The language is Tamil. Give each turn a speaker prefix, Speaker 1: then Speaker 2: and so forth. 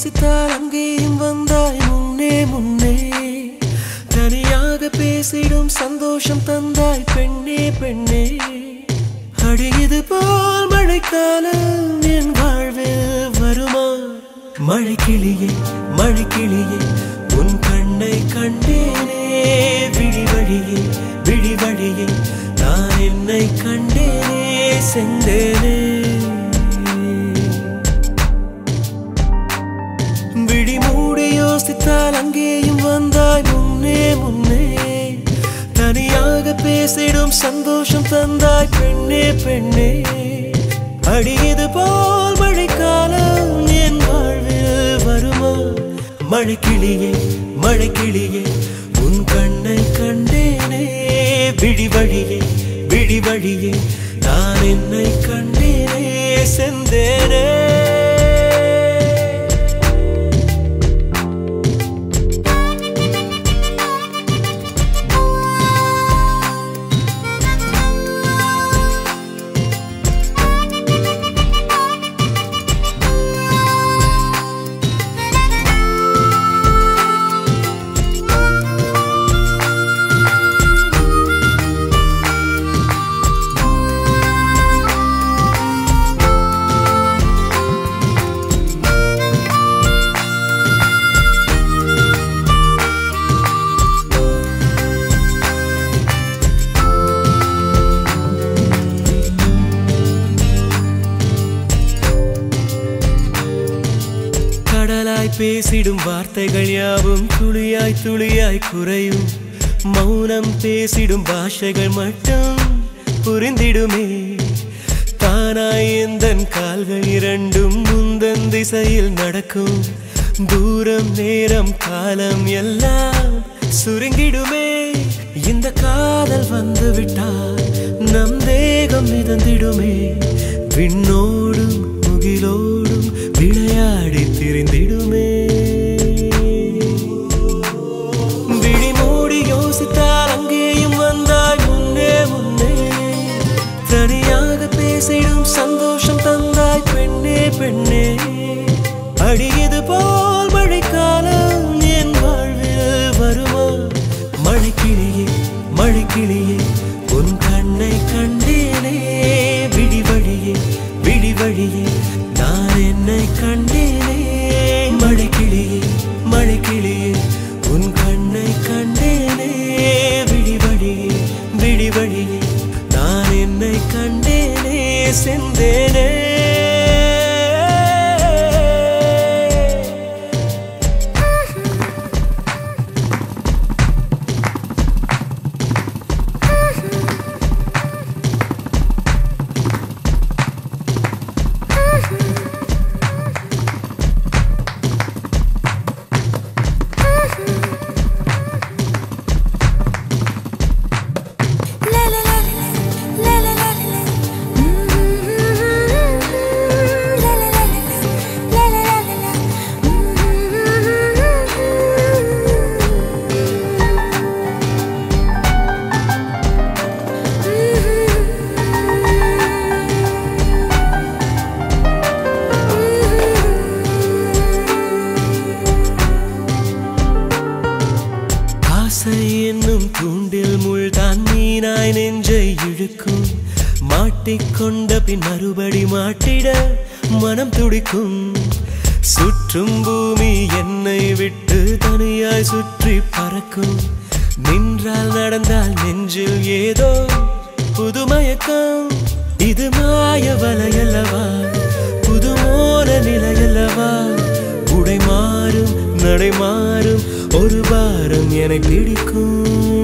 Speaker 1: யோசித்தால் அங்கேயும் வந்தாய் முன்னே முன்னே தனியாக பேசிடும் சந்தோஷம் தந்தாய் பெண்ணே பெண்ணே அடியது போல் மழைக்காலம் என் வாழ்வில் வருமா மழைக்கிளியே மழைக்கிளியே உன் கண்ணை கண்டேனே விழி வழியே விழி வழியே நான் என்னை கண்டேனே சென்றேனே விழி மூடி யோசித்தால் அங்கேயும் வந்தாய் முன்னே முன்னே தனியாக பேசிடும் சந்தோஷம் தந்தாய் பெண்ணே பெண்ணே அடியது போல் மழைக்காலம் என் வாழ்வில் வருமா மழைக்கிளியே மழைக்கிளியே உன் கண்ணை கண்டேனே விழி வழியே விழி வழியே நான் என்னை கண்டேனே சென்றேனே பேசிடும் வார்த்தைகள் யாவும் துளியாய் துளியாய் குறையும் மௌனம் பேசிடும் பாஷைகள் மட்டும் புரிந்திடுமே தானாய் எந்தன் கால்கள் இரண்டும் முந்தன் திசையில் நடக்கும் தூரம் நேரம் காலம் எல்லாம் சுருங்கிடுமே இந்த காதல் வந்து விட்டால் நம் தேகம் மிதந்திடுமே விண்ணோடும் முகிலோடும் விளையாடி திரிந்திடுமே விழி மூடி யோசித்தால் அங்கேயும் வந்தாய் முன்னே முன்னே தனியாக பேசிடும் சந்தோஷம் தந்தாய் பெண்ணே பெண்ணே அடியது போல் மழைக்காலம் என் வாழ்வில் வருமா மழைக்கிளியே மழைக்கிளியே உன் கண்ணை கண்டேனே விழி வழியே விழி வழியே நான் என்னை கண்டேனே மழைக்கிளியே மழைக்கிளியே உன் கண்ணை கண்டேனே விழி வழியே விழி வழியே நான் என்னை கண்டேனே சென்றேனே என்னும் தூண்டில் முள்தான் மீனாய் நெஞ்சை இழுக்கும் மாட்டிக்கொண்ட பின் மறுபடி மாட்டிட மனம் துடிக்கும் சுற்றும் பூமி என்னை விட்டு தனியாய் சுற்றி பறக்கும் நின்றால் நடந்தால் நெஞ்சில் ஏதோ புதுமயக்கம் இது மாய வலையல்லவா புதுமோன நிலையல்லவா உடை மாறும் நடை மாறும் ஒரு பாரம் என்னை பிடிக்கும்